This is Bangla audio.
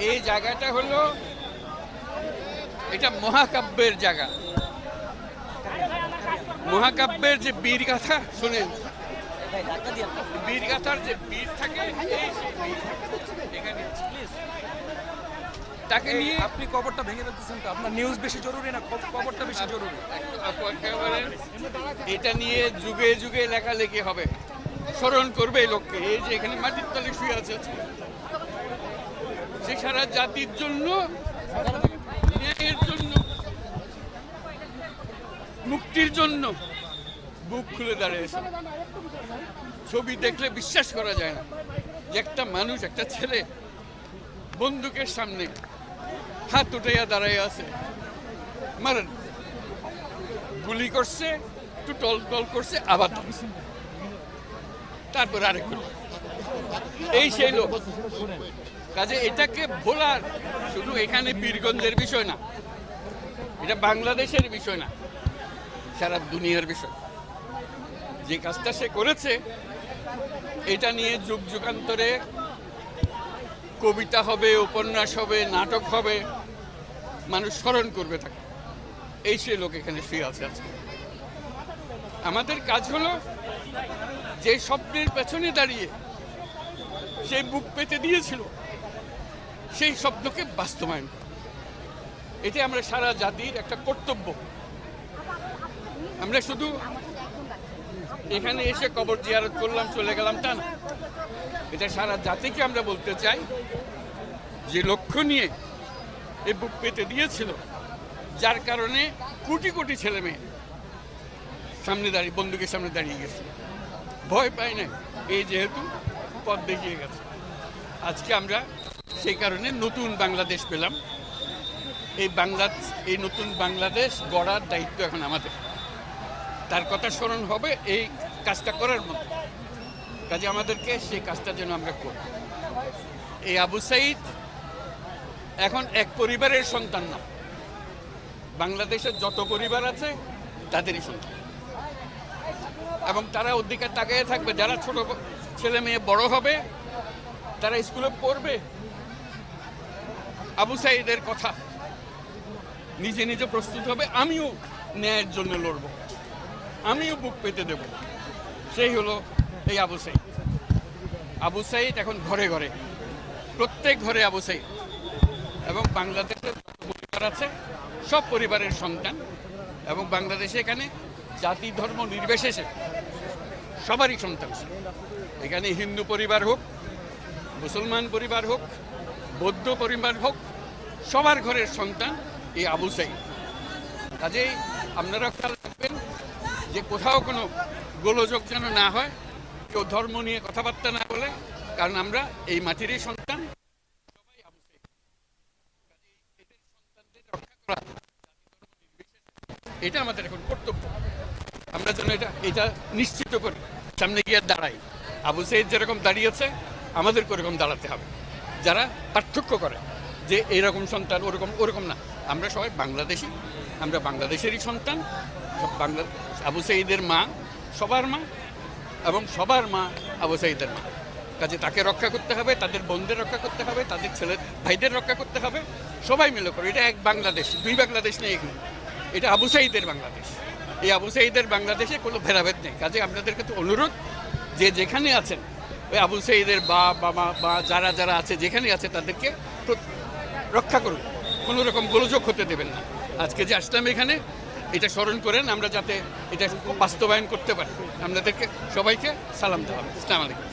এই জায়গাটা হলো, এটা মহাকাব্যের জায়গা। মহাকাব্যের যে বীর গাথা শোনেন, বীর গাথার যে বীর থাকে এখানে তাকে নিয়ে আপনি কবরটা ভেঙে ফেলতেছেন তো? আপনার নিউজ বেশি জরুরি না কবরটা বেশি জরুরি? এটা নিয়ে যুগে যুগে লেখালেখি হবে, স্মরণ করবে এই লোককে। এই যে এখানে মাটির তলে শুয়ে আছে, সে সারা জাতির জন্য, ন্যায়ের জন্য, মুক্তির জন্য বুক খুলে দাঁড়িয়েছে। ছবি দেখলে বিশ্বাস করা যায় না যে একটা মানুষ, একটা ছেলে বন্দুকের সামনে হাত উঠাইয়া দাঁড়াইয়া আছে। মারেন, গুলি করছে, একটু টল টল করছে, আবার থামছে, তারপর আরেক গুলি। এই সেই লোক। কাজে এটাকে বলার শুধু এখানে বীরগঞ্জের বিষয় না, এটা বাংলাদেশের বিষয় না, সারা দুনিয়ার বিষয়। যে কাজটা সে করেছে এটা নিয়ে যুগ যুগান্তরে কবিতা হবে, উপন্যাস হবে, নাটক হবে, মানুষ স্মরণ করবে তাকে। এই সে লোক এখানে শুয়ে আছে আজকে। আমাদের কাজ হলো যে স্বপ্নের পেছনে দাঁড়িয়ে সে বুক পেতে দিয়েছিল, সেই স্বপ্নকে বাস্তবায়ন করা। এটা আমরা সারা জাতির একটা কর্তব্য। আমরা শুধু এখানে এসে কবর জিয়ারত করলাম, চলে গেলাম, তা না। এটা সারা জাতিকে আমরা বলতে চাই যে লক্ষ্য নিয়ে এ বুক পেতে দিয়েছিল, যার কারণে কোটি কোটি ছেলে মেয়ে সামনে দাঁড়িয়ে, বন্দুকের সামনে দাঁড়িয়ে গেছে, ভয় পায় না। এই যেহেতু পথ দেখিয়ে গেছে, আজকে আমরা সেই কারণে নতুন বাংলাদেশ পেলাম। এই নতুন বাংলাদেশ গড়ার দায়িত্ব এখন আমাদের। তার কথা স্মরণ হবে এই কাজটা করার মতো। কাজে আমাদেরকে সেই কাজটা যেন আমরা করি। এই আবু সাঈদ এখন এক পরিবারের সন্তান না, বাংলাদেশের যত পরিবার আছে তাদেরই সন্তান। এবং তারা অধিকার তাকিয়ে থাকবে, যারা ছোট ছেলে মেয়ে বড় হবে, তারা স্কুলে পড়বে আবু সাঈদের কথা, নিজে নিজে প্রস্তুত হবে, আমিও ন্যায়ের জন্য লড়ব, আমিও বুক পেতে দেব। সেই হলো এই আবু সাঈদ। আবু সাঈদ এখন ঘরে ঘরে, প্রত্যেক ঘরে আবু সাঈদ। এবং বাংলাদেশের যত পরিবার আছে সব পরিবারের সন্তান। এবং বাংলাদেশে এখানে জাতি ধর্ম নির্বিশেষে সবারই সন্তান। এখানে হিন্দু পরিবার হোক, মুসলমান পরিবার হোক, বৌদ্ধ পরিবার হোক, সবার ঘরের সন্তান এই আবু সাঈদ। কাজেই আপনারা খেয়াল রাখবেন যে কোথাও কোনো গোলযোগ যেন না হয়, কেউ ধর্ম নিয়ে কথাবার্তা না বলে, কারণ আমরা এই মাটিরই সন্তান, সবাই আবু সাঈদ। এদের সন্তানদের রক্ষা করা এটা আমাদের এখন কর্তব্য। আমরা যেন এটা নিশ্চিত করি, সামনে গিয়ে দাঁড়াই। আবু সাঈদ যেরকম দাঁড়িয়েছে আমাদেরকে ওরকম দাঁড়াতে হবে। যারা পার্থক্য করে যে এরকম সন্তান, ওরকম না, আমরা সবাই বাংলাদেশি, আমরা বাংলাদেশেরই সন্তান। আবু সাঈদের মা সবার মা, এবং সবার মা আবু সাঈদের মা। কাজে তাকে রক্ষা করতে হবে, তাদের বোনদের রক্ষা করতে হবে, তাদের ছেলে ভাইদের রক্ষা করতে হবে, সবাই মিলে করে। এটা এক বাংলাদেশ, দুই বাংলাদেশ নেই এখানে, এটা আবু সাঈদের বাংলাদেশ। এই আবু সাঈদের বাংলাদেশে কোনো ভেদাভেদ নেই। কাজে আপনাদেরকে তো অনুরোধ, যে যেখানে আছেন ওই আবু সাঈদের বা যারা যারা আছে যেখানে আছে তাদেরকে রক্ষা করুন, কোনো রকম গোলযোগ হতে দেবেন না। আজকে যে আসলাম এখানে, এটা স্মরণ করেন, আমরা যাতে এটা বাস্তবায়ন করতে পারি। আপনাদেরকে সবাইকে সালাম দেওয়া হবে। আসসালামু আলাইকুম।